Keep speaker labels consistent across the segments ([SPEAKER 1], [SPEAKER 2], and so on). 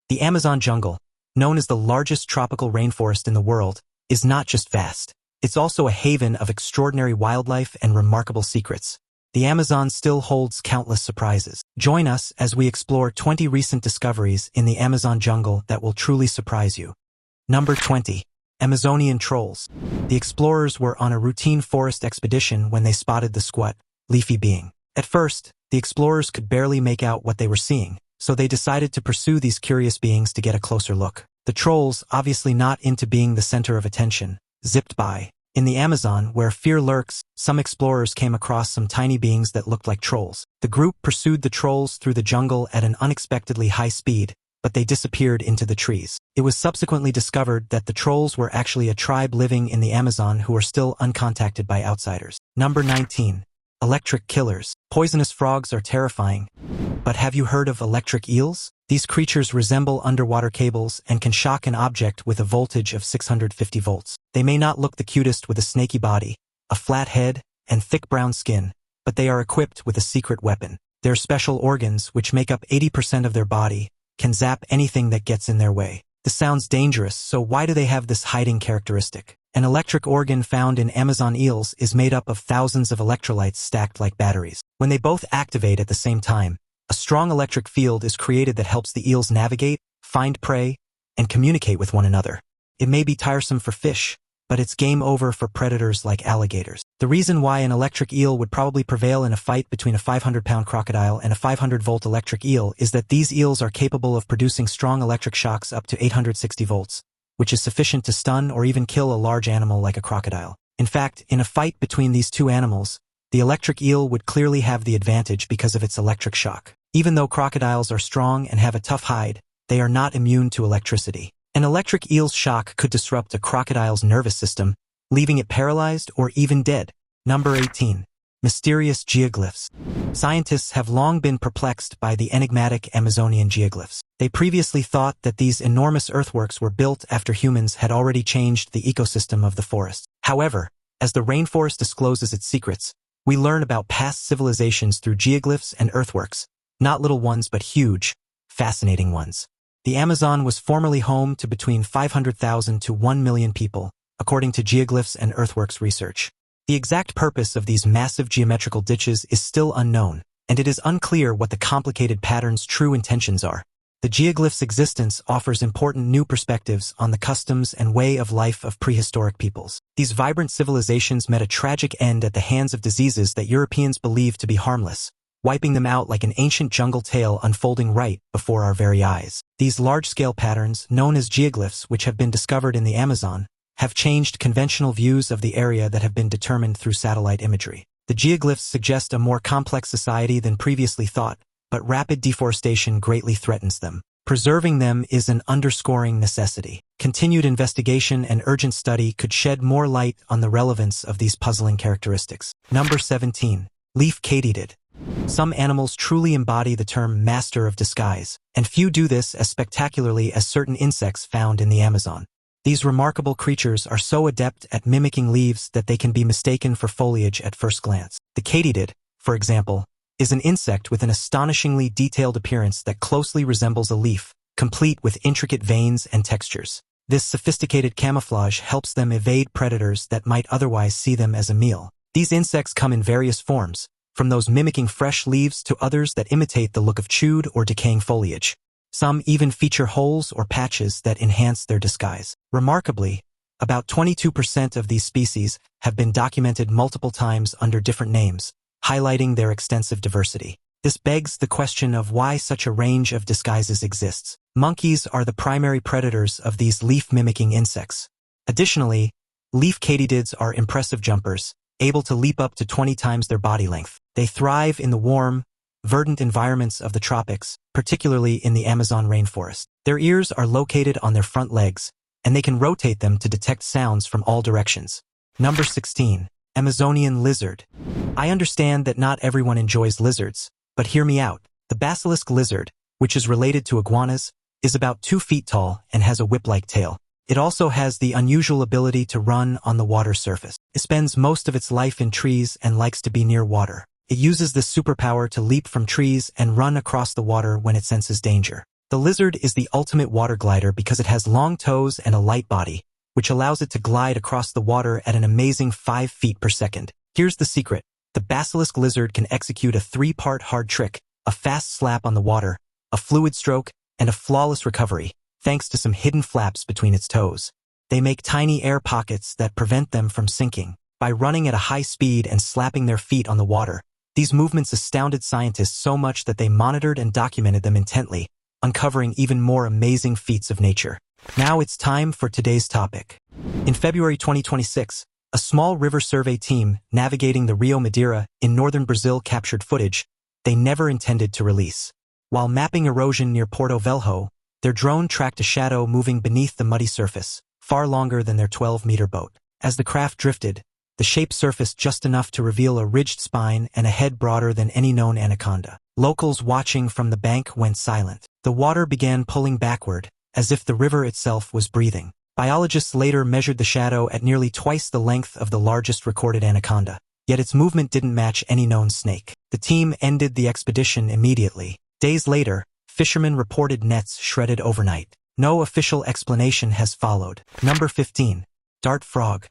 [SPEAKER 1] The Amazon jungle, known as the largest tropical rainforest in the world, is not just vast. It's also a haven of extraordinary wildlife and remarkable secrets. The Amazon still holds countless surprises. Join us as we explore 20 recent discoveries in the Amazon jungle that will truly surprise you. Number 20. Amazonian trolls. The explorers were on a routine forest expedition when they spotted the squat, leafy being. At first, the explorers could barely make out what they were seeing, so they decided to pursue these curious beings to get a closer look. The trolls, obviously not into being the center of attention, zipped by. In the Amazon, where fear lurks, some explorers came across some tiny beings that looked like trolls. The group pursued the trolls through the jungle at an unexpectedly high speed, but they disappeared into the trees. It was subsequently discovered that the trolls were actually a tribe living in the Amazon who are still uncontacted by outsiders. Number 19. Electric killers. Poisonous frogs are terrifying, but have you heard of electric eels? These creatures resemble underwater cables and can shock an object with a voltage of 650 volts. They may not look the cutest with a snaky body, a flat head, and thick brown skin, but they are equipped with a secret weapon. Their special organs, which make up 80% of their body, can zap anything that gets in their way. This sounds dangerous, so why do they have this hiding characteristic? An electric organ found in Amazon eels is made up of thousands of electrolytes stacked like batteries. When they both activate at the same time, a strong electric field is created that helps the eels navigate, find prey, and communicate with one another. It may be tiresome for fish, but it's game over for predators like alligators. The reason why an electric eel would probably prevail in a fight between a 500-pound crocodile and a 500-volt electric eel is that these eels are capable of producing strong electric shocks up to 860 volts, which is sufficient to stun or even kill a large animal like a crocodile. In fact, in a fight between these two animals, the electric eel would clearly have the advantage because of its electric shock. Even though crocodiles are strong and have a tough hide, they are not immune to electricity. An electric eel's shock could disrupt a crocodile's nervous system, leaving it paralyzed or even dead. Number 18. Mysterious geoglyphs. Scientists have long been perplexed by the enigmatic Amazonian geoglyphs. They previously thought that these enormous earthworks were built after humans had already changed the ecosystem of the forest. However, as the rainforest discloses its secrets, we learn about past civilizations through geoglyphs and earthworks, not little ones but huge, fascinating ones. The Amazon was formerly home to between 500,000 to 1 million people, according to geoglyphs and earthworks research. The exact purpose of these massive geometrical ditches is still unknown, and it is unclear what the complicated pattern's true intentions are. The geoglyphs' existence offers important new perspectives on the customs and way of life of prehistoric peoples. These vibrant civilizations met a tragic end at the hands of diseases that Europeans believed to be harmless, wiping them out like an ancient jungle tale unfolding right before our very eyes. These large-scale patterns, known as geoglyphs, which have been discovered in the Amazon, have changed conventional views of the area that have been determined through satellite imagery. The geoglyphs suggest a more complex society than previously thought, but rapid deforestation greatly threatens them. Preserving them is an underscoring necessity. Continued investigation and urgent study could shed more light on the relevance of these puzzling characteristics. Number 17. Leaf katydid. Some animals truly embody the term master of disguise, and few do this as spectacularly as certain insects found in the Amazon. These remarkable creatures are so adept at mimicking leaves that they can be mistaken for foliage at first glance. The katydid, for example, is an insect with an astonishingly detailed appearance that closely resembles a leaf, complete with intricate veins and textures. This sophisticated camouflage helps them evade predators that might otherwise see them as a meal. These insects come in various forms, from those mimicking fresh leaves to others that imitate the look of chewed or decaying foliage. Some even feature holes or patches that enhance their disguise. Remarkably, about 22% of these species have been documented multiple times under different names, highlighting their extensive diversity. This begs the question of why such a range of disguises exists. Monkeys are the primary predators of these leaf-mimicking insects. Additionally, leaf katydids are impressive jumpers, able to leap up to 20 times their body length. They thrive in the warm, verdant environments of the tropics, particularly in the Amazon rainforest. Their ears are located on their front legs, and they can rotate them to detect sounds from all directions. Number 16. Amazonian lizard. I understand that not everyone enjoys lizards, but hear me out. The basilisk lizard, which is related to iguanas, is about 2 feet tall and has a whip-like tail. It also has the unusual ability to run on the water surface. It spends most of its life in trees and likes to be near water. It uses this superpower to leap from trees and run across the water when it senses danger. The lizard is the ultimate water glider because it has long toes and a light body, which allows it to glide across the water at an amazing 5 feet per second. Here's the secret. The basilisk lizard can execute a 3-part hard trick, a fast slap on the water, a fluid stroke, and a flawless recovery, thanks to some hidden flaps between its toes. They make tiny air pockets that prevent them from sinking. By running at a high speed and slapping their feet on the water, these movements astounded scientists so much that they monitored and documented them intently, uncovering even more amazing feats of nature. Now it's time for today's topic. In February 2026, a small river survey team navigating the Rio Madeira in northern Brazil captured footage they never intended to release. While mapping erosion near Porto Velho, their drone tracked a shadow moving beneath the muddy surface, far longer than their 12-meter boat. As the craft drifted, the shape surfaced just enough to reveal a ridged spine and a head broader than any known anaconda. Locals watching from the bank went silent. The water began pulling backward, as if the river itself was breathing. Biologists later measured the shadow at nearly twice the length of the largest recorded anaconda, yet its movement didn't match any known snake. The team ended the expedition immediately. Days later, fishermen reported nets shredded overnight. No official explanation has followed. Number 15. Dart frog.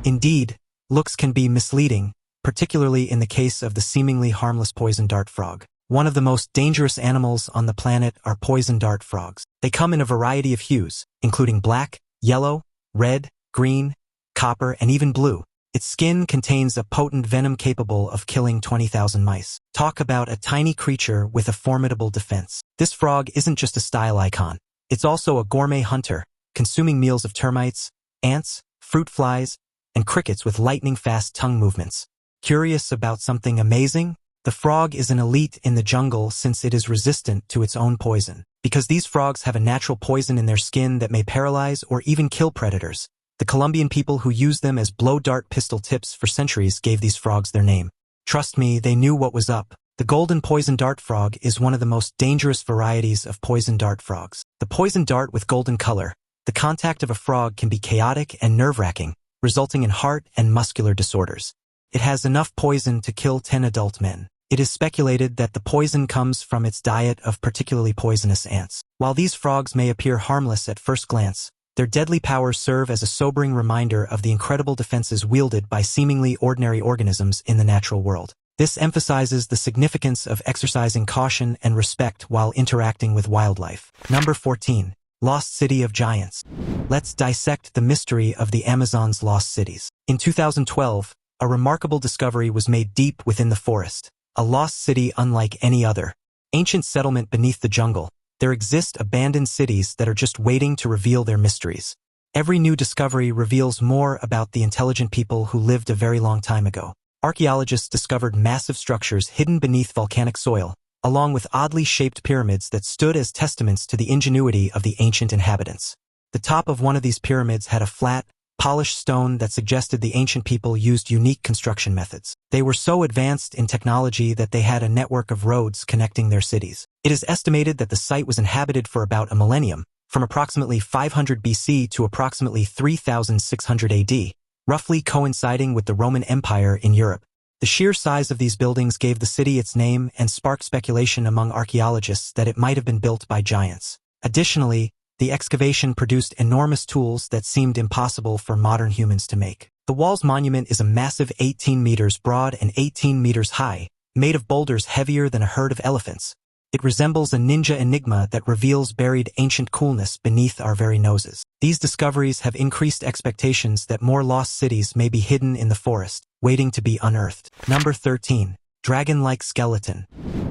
[SPEAKER 1] Indeed, looks can be misleading, particularly in the case of the seemingly harmless poison dart frog. One of the most dangerous animals on the planet are poison dart frogs. They come in a variety of hues, including black, yellow, red, green, copper, and even blue. Its skin contains a potent venom capable of killing 20,000 mice. Talk about a tiny creature with a formidable defense. This frog isn't just a style icon. It's also a gourmet hunter, consuming meals of termites, ants, fruit flies, and crickets with lightning-fast tongue movements. Curious about something amazing? The frog is an elite in the jungle since it is resistant to its own poison. Because these frogs have a natural poison in their skin that may paralyze or even kill predators, the Colombian people who used them as blow-dart pistol tips for centuries gave these frogs their name. Trust me, they knew what was up. The golden poison dart frog is one of the most dangerous varieties of poison dart frogs. The poison dart with golden color, the contact of a frog can be chaotic and nerve-wracking, resulting in heart and muscular disorders. It has enough poison to kill 10 adult men. It is speculated that the poison comes from its diet of particularly poisonous ants. While these frogs may appear harmless at first glance, their deadly powers serve as a sobering reminder of the incredible defenses wielded by seemingly ordinary organisms in the natural world. This emphasizes the significance of exercising caution and respect while interacting with wildlife. Number 14. Lost City of Giants. Let's dissect the mystery of the Amazon's lost cities. In 2012, a remarkable discovery was made deep within the forest. A lost city unlike any other. Ancient settlement beneath the jungle. There exist abandoned cities that are just waiting to reveal their mysteries. Every new discovery reveals more about the intelligent people who lived a very long time ago. Archaeologists discovered massive structures hidden beneath volcanic soil, along with oddly shaped pyramids that stood as testaments to the ingenuity of the ancient inhabitants. The top of one of these pyramids had a flat, polished stone that suggested the ancient people used unique construction methods. They were so advanced in technology that they had a network of roads connecting their cities. It is estimated that the site was inhabited for about a millennium, from approximately 500 BC to approximately 3600 AD, roughly coinciding with the Roman Empire in Europe. The sheer size of these buildings gave the city its name and sparked speculation among archaeologists that it might have been built by giants. Additionally, the excavation produced enormous tools that seemed impossible for modern humans to make. The Walls Monument is a massive 18 meters broad and 18 meters high, made of boulders heavier than a herd of elephants. It resembles a ninja enigma that reveals buried ancient coolness beneath our very noses. These discoveries have increased expectations that more lost cities may be hidden in the forest, waiting to be unearthed. Number 13. Dragon-like skeleton.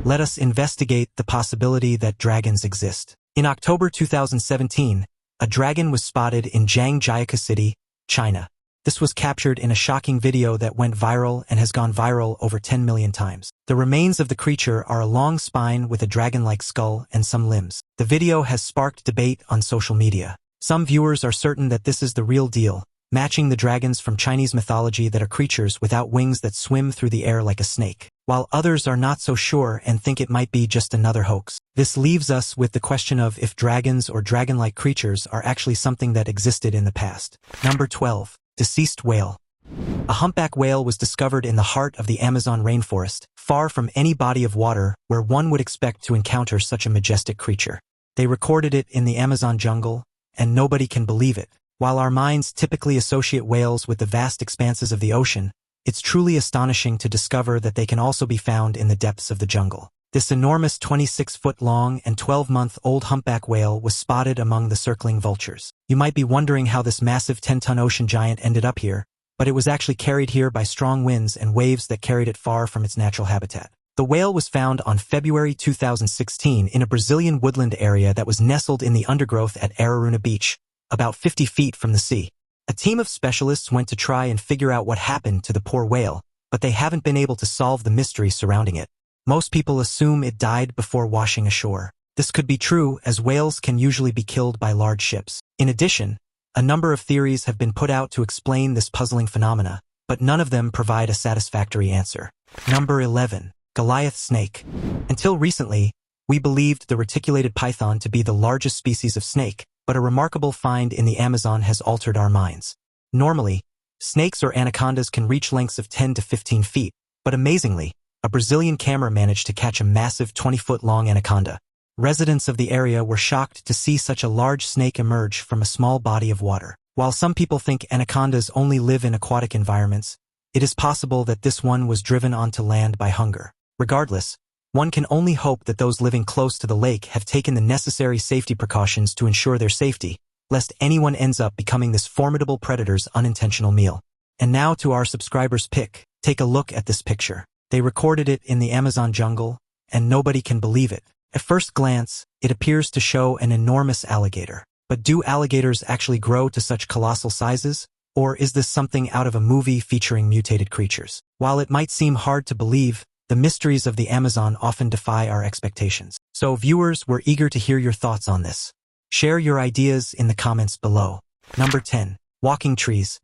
[SPEAKER 1] Let us investigate the possibility that dragons exist. In October 2017, a dragon was spotted in Zhangjiakou City, China. This was captured in a shocking video that went viral and has gone viral over 10 million times. The remains of the creature are a long spine with a dragon-like skull and some limbs. The video has sparked debate on social media. Some viewers are certain that this is the real deal, matching the dragons from Chinese mythology that are creatures without wings that swim through the air like a snake, while others are not so sure and think it might be just another hoax. This leaves us with the question of if dragons or dragon-like creatures are actually something that existed in the past. Number 12. Deceased whale. A humpback whale was discovered in the heart of the Amazon rainforest, far from any body of water where one would expect to encounter such a majestic creature. They recorded it in the Amazon jungle, and nobody can believe it. While our minds typically associate whales with the vast expanses of the ocean, it's truly astonishing to discover that they can also be found in the depths of the jungle. This enormous 26-foot-long and 12-month-old humpback whale was spotted among the circling vultures. You might be wondering how this massive 10-ton ocean giant ended up here, but it was actually carried here by strong winds and waves that carried it far from its natural habitat. The whale was found on February 2016 in a Brazilian woodland area that was nestled in the undergrowth at Araruna Beach, about 50 feet from the sea. A team of specialists went to try and figure out what happened to the poor whale, but they haven't been able to solve the mystery surrounding it. Most people assume it died before washing ashore. This could be true, as whales can usually be killed by large ships. In addition, a number of theories have been put out to explain this puzzling phenomena, but none of them provide a satisfactory answer. Number 11. Goliath snake. Until recently, we believed the reticulated python to be the largest species of snake, but a remarkable find in the Amazon has altered our minds. Normally, snakes or anacondas can reach lengths of 10 to 15 feet, but amazingly, a Brazilian camera managed to catch a massive 20-foot-long anaconda. Residents of the area were shocked to see such a large snake emerge from a small body of water. While some people think anacondas only live in aquatic environments, it is possible that this one was driven onto land by hunger. Regardless, one can only hope that those living close to the lake have taken the necessary safety precautions to ensure their safety, lest anyone ends up becoming this formidable predator's unintentional meal. And now to our subscribers' pick. Take a look at this picture. They recorded it in the Amazon jungle, and nobody can believe it. At first glance, it appears to show an enormous alligator. But do alligators actually grow to such colossal sizes? Or is this something out of a movie featuring mutated creatures? While it might seem hard to believe, the mysteries of the Amazon often defy our expectations. So viewers, we're eager to hear your thoughts on this. Share your ideas in the comments below. Number 10. Walking trees.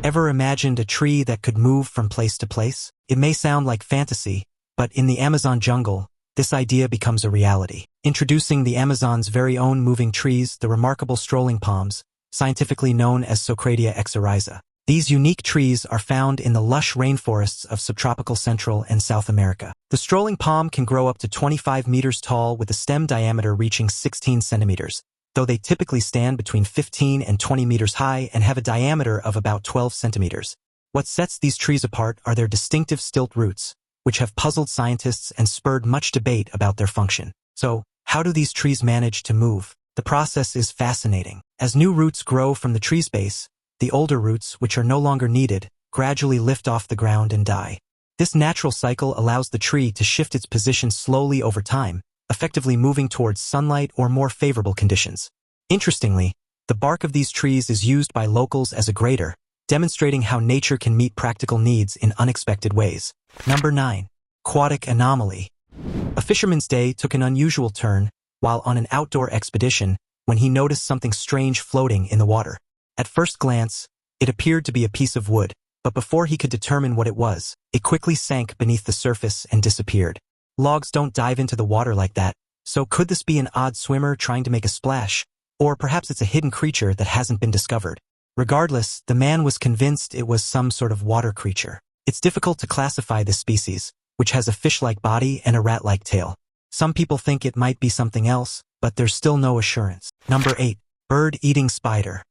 [SPEAKER 1] Ever imagined a tree that could move from place to place? It may sound like fantasy, but in the Amazon jungle, this idea becomes a reality. Introducing the Amazon's very own moving trees, the remarkable strolling palms, scientifically known as Socratia exoryza. These unique trees are found in the lush rainforests of subtropical Central and South America. The strolling palm can grow up to 25 meters tall with a stem diameter reaching 16 centimeters, though they typically stand between 15 and 20 meters high and have a diameter of about 12 centimeters. What sets these trees apart are their distinctive stilt roots, which have puzzled scientists and spurred much debate about their function. So, how do these trees manage to move? The process is fascinating. As new roots grow from the tree's base, the older roots, which are no longer needed, gradually lift off the ground and die. This natural cycle allows the tree to shift its position slowly over time, effectively moving towards sunlight or more favorable conditions. Interestingly, the bark of these trees is used by locals as a grater, demonstrating how nature can meet practical needs in unexpected ways. Number 9. Aquatic anomaly. A fisherman's day took an unusual turn while on an outdoor expedition when he noticed something strange floating in the water. At first glance, it appeared to be a piece of wood, but before he could determine what it was, it quickly sank beneath the surface and disappeared. Logs don't dive into the water like that, so could this be an odd swimmer trying to make a splash? Or perhaps it's a hidden creature that hasn't been discovered. Regardless, the man was convinced it was some sort of water creature. It's difficult to classify this species, which has a fish-like body and a rat-like tail. Some people think it might be something else, but there's still no assurance. Number 8. Bird-eating spider.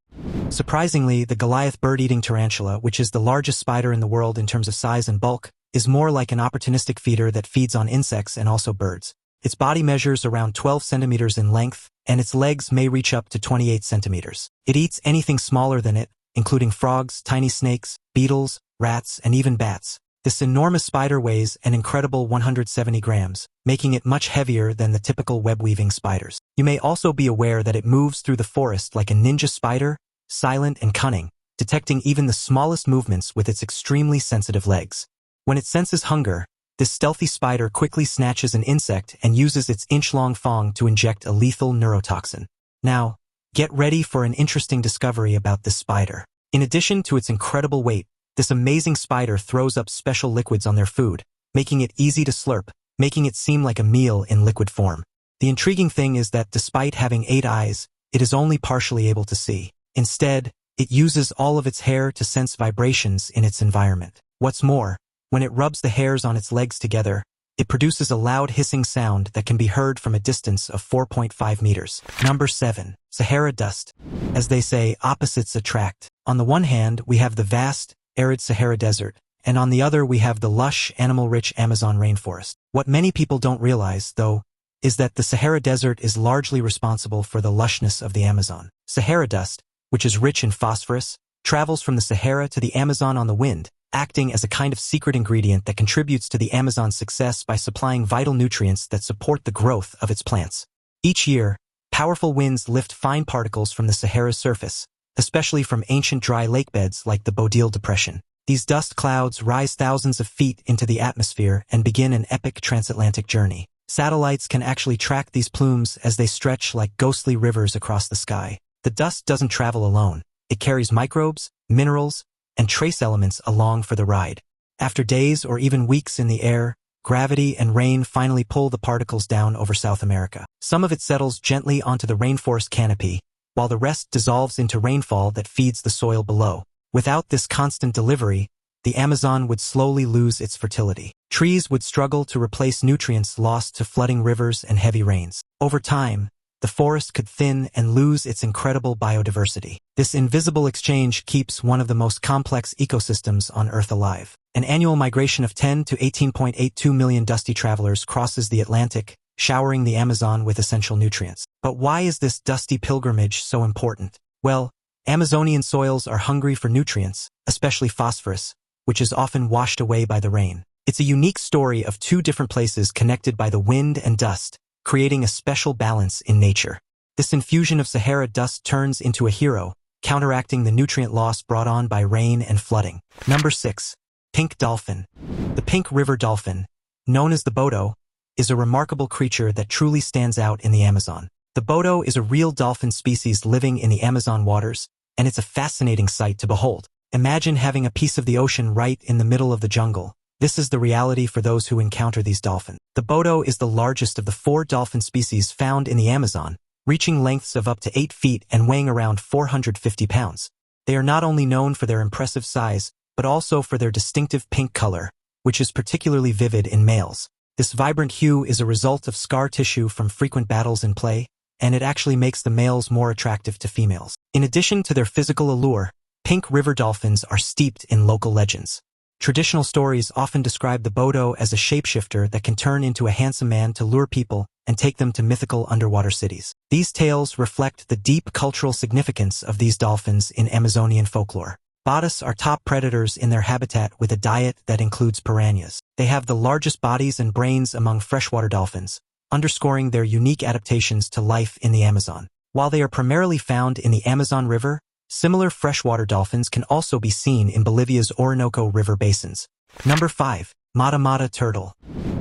[SPEAKER 1] Surprisingly, the Goliath bird-eating tarantula, which is the largest spider in the world in terms of size and bulk, is more like an opportunistic feeder that feeds on insects and also birds. Its body measures around 12 centimeters in length, and its legs may reach up to 28 centimeters. It eats anything smaller than it, including frogs, tiny snakes, beetles, rats, and even bats. This enormous spider weighs an incredible 170 grams, making it much heavier than the typical web-weaving spiders. You may also be aware that it moves through the forest like a ninja spider, silent and cunning, detecting even the smallest movements with its extremely sensitive legs. When it senses hunger, this stealthy spider quickly snatches an insect and uses its inch-long fong to inject a lethal neurotoxin. Now, get ready for an interesting discovery about this spider. In addition to its incredible weight, this amazing spider throws up special liquids on their food, making it easy to slurp, making it seem like a meal in liquid form. The intriguing thing is that despite having 8 eyes, it is only partially able to see. Instead, it uses all of its hair to sense vibrations in its environment. What's more, when it rubs the hairs on its legs together, It produces a loud hissing sound that can be heard from a distance of 4.5 meters. Number 7. Sahara dust. As they say, opposites attract. On the one hand, we have the vast, arid Sahara Desert, and on the other we have the lush, animal-rich Amazon rainforest. What many people don't realize, though, is that the Sahara Desert is largely responsible for the lushness of the Amazon. Sahara dust, which is rich in phosphorus, travels from the Sahara to the Amazon on the wind, acting as a kind of secret ingredient that contributes to the Amazon's success by supplying vital nutrients that support the growth of its plants. Each year, powerful winds lift fine particles from the Sahara's surface, especially from ancient dry lakebeds like the Bodil Depression. These dust clouds rise thousands of feet into the atmosphere and begin an epic transatlantic journey. Satellites can actually track these plumes as they stretch like ghostly rivers across the sky. The dust doesn't travel alone. It carries microbes, minerals, and trace elements along for the ride. After days or even weeks in the air, gravity and rain finally pull the particles down over South America. Some of it settles gently onto the rainforest canopy, while the rest dissolves into rainfall that feeds the soil below. Without this constant delivery, the Amazon would slowly lose its fertility. Trees would struggle to replace nutrients lost to flooding rivers and heavy rains. Over time, the forest could thin and lose its incredible biodiversity. This invisible exchange keeps one of the most complex ecosystems on Earth alive. An annual migration of 10 to 18.82 million dusty travelers crosses the Atlantic, showering the Amazon with essential nutrients. But why is this dusty pilgrimage so important? Well, Amazonian soils are hungry for nutrients, especially phosphorus, which is often washed away by the rain. It's a unique story of two different places connected by the wind and dust, creating a special balance in nature. This infusion of Sahara dust turns into a hero, counteracting the nutrient loss brought on by rain and flooding. Number 6. Pink dolphin. The pink river dolphin, known as the bodo, is a remarkable creature that truly stands out in the Amazon. The bodo is a real dolphin species living in the Amazon waters, and it's a fascinating sight to behold. Imagine having a piece of the ocean right in the middle of the jungle. This is the reality for those who encounter these dolphins. The bodo is the largest of the 4 dolphin species found in the Amazon, reaching lengths of up to 8 feet and weighing around 450 pounds. They are not only known for their impressive size, but also for their distinctive pink color, which is particularly vivid in males. This vibrant hue is a result of scar tissue from frequent battles in play, and it actually makes the males more attractive to females. In addition to their physical allure, pink river dolphins are steeped in local legends. Traditional stories often describe the bodo as a shapeshifter that can turn into a handsome man to lure people and take them to mythical underwater cities. These tales reflect the deep cultural significance of these dolphins in Amazonian folklore. Bodos are top predators in their habitat with a diet that includes piranhas. They have the largest bodies and brains among freshwater dolphins, underscoring their unique adaptations to life in the Amazon. While they are primarily found in the Amazon River, similar freshwater dolphins can also be seen in Bolivia's Orinoco River basins. Number 5. Matamata turtle.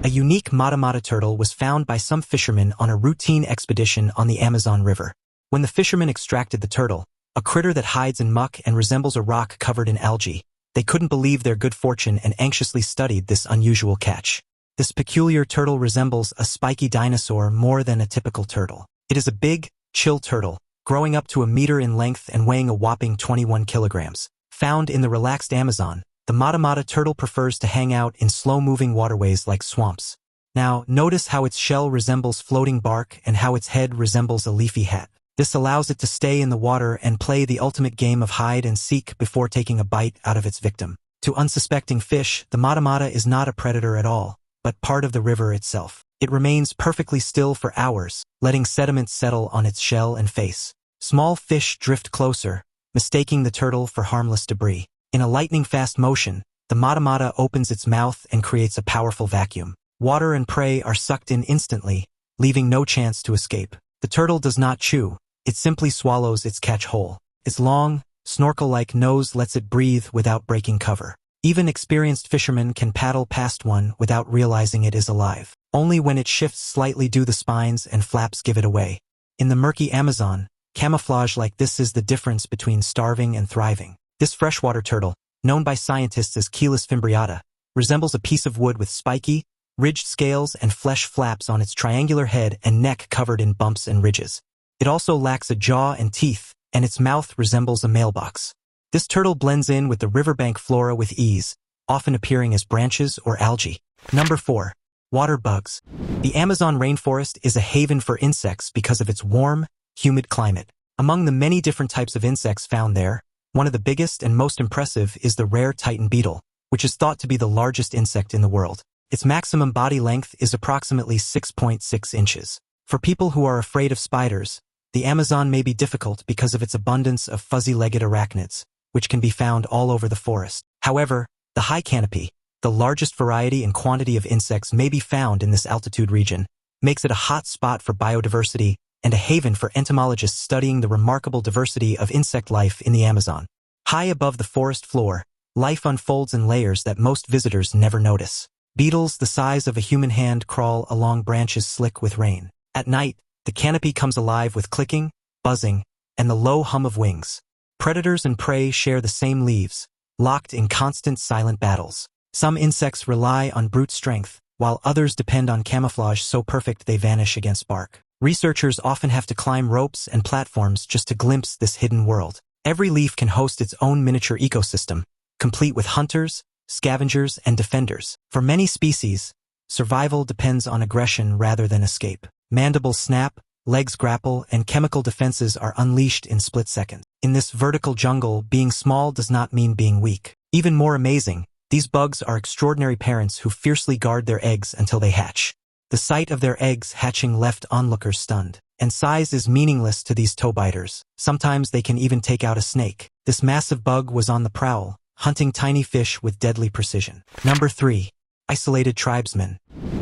[SPEAKER 1] A unique Matamata turtle was found by some fishermen on a routine expedition on the Amazon River. When the fishermen extracted the turtle, a critter that hides in muck and resembles a rock covered in algae, they couldn't believe their good fortune and anxiously studied this unusual catch. This peculiar turtle resembles a spiky dinosaur more than a typical turtle. It is a big, chill turtle, growing up to a meter in length and weighing a whopping 21 kilograms. Found in the relaxed Amazon, the Matamata turtle prefers to hang out in slow-moving waterways like swamps. Now, notice how its shell resembles floating bark and how its head resembles a leafy hat. This allows it to stay in the water and play the ultimate game of hide and seek before taking a bite out of its victim. To unsuspecting fish, the Matamata is not a predator at all, but part of the river itself. It remains perfectly still for hours, letting sediment settle on its shell and face. Small fish drift closer, mistaking the turtle for harmless debris. In a lightning-fast motion, the Matamata opens its mouth and creates a powerful vacuum. Water and prey are sucked in instantly, leaving no chance to escape. The turtle does not chew, it simply swallows its catch whole. Its long, snorkel-like nose lets it breathe without breaking cover. Even experienced fishermen can paddle past one without realizing it is alive. Only when it shifts slightly do the spines and flaps give it away. In the murky Amazon, camouflage like this is the difference between starving and thriving. This freshwater turtle, known by scientists as Chelis fimbriata, resembles a piece of wood with spiky, ridged scales and flesh flaps on its triangular head and neck covered in bumps and ridges. It also lacks a jaw and teeth, and its mouth resembles a mailbox. This turtle blends in with the riverbank flora with ease, often appearing as branches or algae. Number 4. Water bugs. The Amazon rainforest is a haven for insects because of its warm, humid climate. Among the many different types of insects found there, one of the biggest and most impressive is the rare Titan beetle, which is thought to be the largest insect in the world. Its maximum body length is approximately 6.6 inches. For people who are afraid of spiders, the Amazon may be difficult because of its abundance of fuzzy-legged arachnids, which can be found all over the forest. However, the high canopy, the largest variety and quantity of insects may be found in this altitude region, makes it a hot spot for biodiversity and a haven for entomologists studying the remarkable diversity of insect life in the Amazon. High above the forest floor, life unfolds in layers that most visitors never notice. Beetles the size of a human hand crawl along branches slick with rain. At night, the canopy comes alive with clicking, buzzing, and the low hum of wings. Predators and prey share the same leaves, locked in constant silent battles. Some insects rely on brute strength, while others depend on camouflage so perfect they vanish against bark. Researchers often have to climb ropes and platforms just to glimpse this hidden world. Every leaf can host its own miniature ecosystem, complete with hunters, scavengers, and defenders. For many species, survival depends on aggression rather than escape. Mandibles snap, legs grapple, and chemical defenses are unleashed in split seconds. In this vertical jungle, being small does not mean being weak. Even more amazing, these bugs are extraordinary parents who fiercely guard their eggs until they hatch. The sight of their eggs hatching left onlookers stunned. And size is meaningless to these toe biters. Sometimes they can even take out a snake. This massive bug was on the prowl, hunting tiny fish with deadly precision. Number 3. Isolated tribesmen.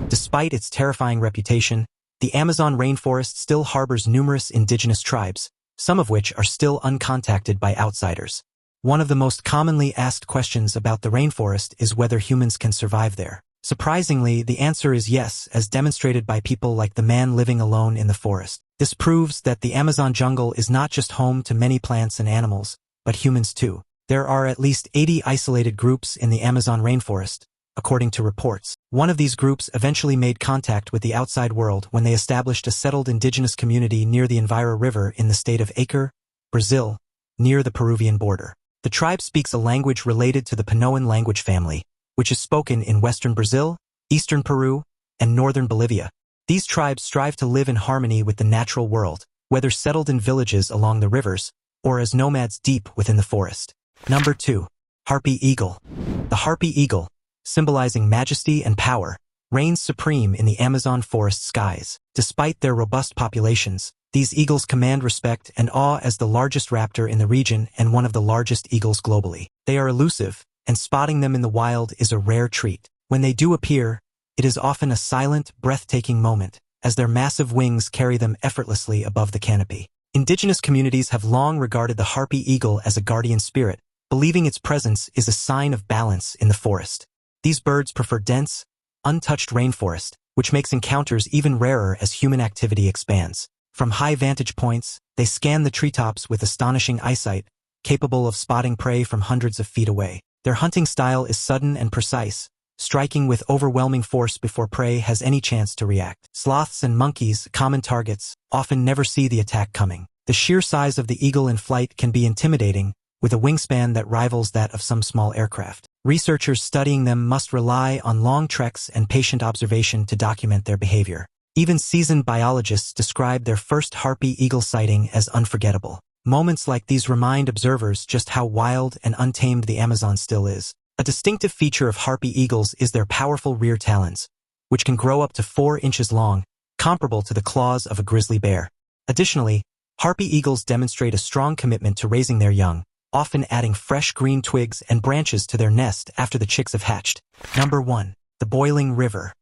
[SPEAKER 1] Despite its terrifying reputation, the Amazon rainforest still harbors numerous indigenous tribes, some of which are still uncontacted by outsiders. One of the most commonly asked questions about the rainforest is whether humans can survive there. Surprisingly, the answer is yes, as demonstrated by people like the man living alone in the forest. This proves that the Amazon jungle is not just home to many plants and animals, but humans too. There are at least 80 isolated groups in the Amazon rainforest, according to reports. One of these groups eventually made contact with the outside world when they established a settled indigenous community near the Enviro River in the state of Acre, Brazil, near the Peruvian border. The tribe speaks a language related to the Panoan language family, which is spoken in western Brazil, eastern Peru, and northern Bolivia. These tribes strive to live in harmony with the natural world, whether settled in villages along the rivers, or as nomads deep within the forest. Number 2. Harpy Eagle. The harpy eagle, symbolizing majesty and power, reigns supreme in the Amazon forest skies. Despite their robust populations, these eagles command respect and awe as the largest raptor in the region and one of the largest eagles globally. They are elusive, and spotting them in the wild is a rare treat. When they do appear, it is often a silent, breathtaking moment, as their massive wings carry them effortlessly above the canopy. Indigenous communities have long regarded the harpy eagle as a guardian spirit, believing its presence is a sign of balance in the forest. These birds prefer dense, untouched rainforest, which makes encounters even rarer as human activity expands. From high vantage points, they scan the treetops with astonishing eyesight, capable of spotting prey from hundreds of feet away. Their hunting style is sudden and precise, striking with overwhelming force before prey has any chance to react. Sloths and monkeys, common targets, often never see the attack coming. The sheer size of the eagle in flight can be intimidating, with a wingspan that rivals that of some small aircraft. Researchers studying them must rely on long treks and patient observation to document their behavior. Even seasoned biologists describe their first harpy eagle sighting as unforgettable. Moments like these remind observers just how wild and untamed the Amazon still is. A distinctive feature of harpy eagles is their powerful rear talons, which can grow up to 4 inches long, comparable to the claws of a grizzly bear. Additionally, harpy eagles demonstrate a strong commitment to raising their young, often adding fresh green twigs and branches to their nest after the chicks have hatched. Number 1. The boiling river.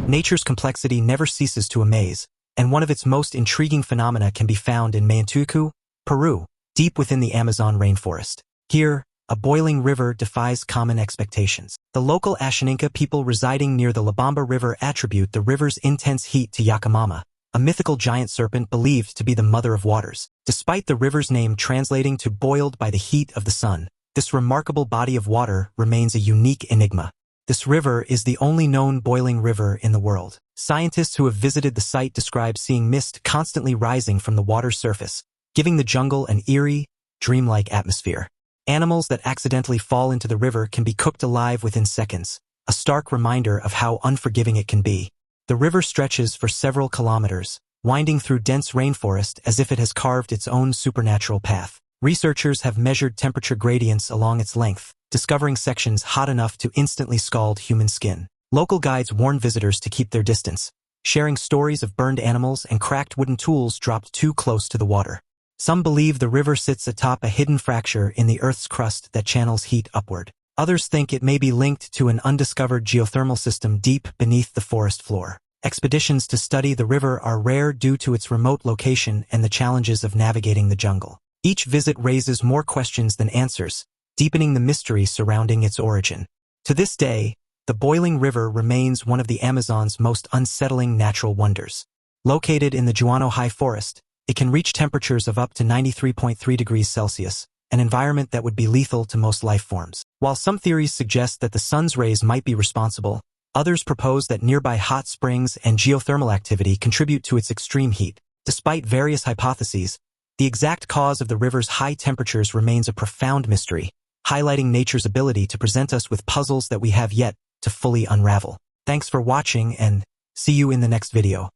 [SPEAKER 1] Nature's complexity never ceases to amaze, and one of its most intriguing phenomena can be found in Matamata, Peru, deep within the Amazon rainforest. Here, a boiling river defies common expectations. The local Ashaninka people residing near the Labamba River attribute the river's intense heat to Yakamama, a mythical giant serpent believed to be the mother of waters. Despite the river's name translating to boiled by the heat of the sun, this remarkable body of water remains a unique enigma. This river is the only known boiling river in the world. Scientists who have visited the site describe seeing mist constantly rising from the water's surface, giving the jungle an eerie, dreamlike atmosphere. Animals that accidentally fall into the river can be cooked alive within seconds, a stark reminder of how unforgiving it can be. The river stretches for several kilometers, winding through dense rainforest as if it has carved its own supernatural path. Researchers have measured temperature gradients along its length, discovering sections hot enough to instantly scald human skin. Local guides warn visitors to keep their distance, sharing stories of burned animals and cracked wooden tools dropped too close to the water. Some believe the river sits atop a hidden fracture in the Earth's crust that channels heat upward. Others think it may be linked to an undiscovered geothermal system deep beneath the forest floor. Expeditions to study the river are rare due to its remote location and the challenges of navigating the jungle. Each visit raises more questions than answers, deepening the mystery surrounding its origin. To this day, the boiling river remains one of the Amazon's most unsettling natural wonders. Located in the Guano High Forest, it can reach temperatures of up to 93.3 degrees Celsius, an environment that would be lethal to most life forms. While some theories suggest that the sun's rays might be responsible, others propose that nearby hot springs and geothermal activity contribute to its extreme heat. Despite various hypotheses, the exact cause of the river's high temperatures remains a profound mystery, highlighting nature's ability to present us with puzzles that we have yet to fully unravel. Thanks for watching and see you in the next video.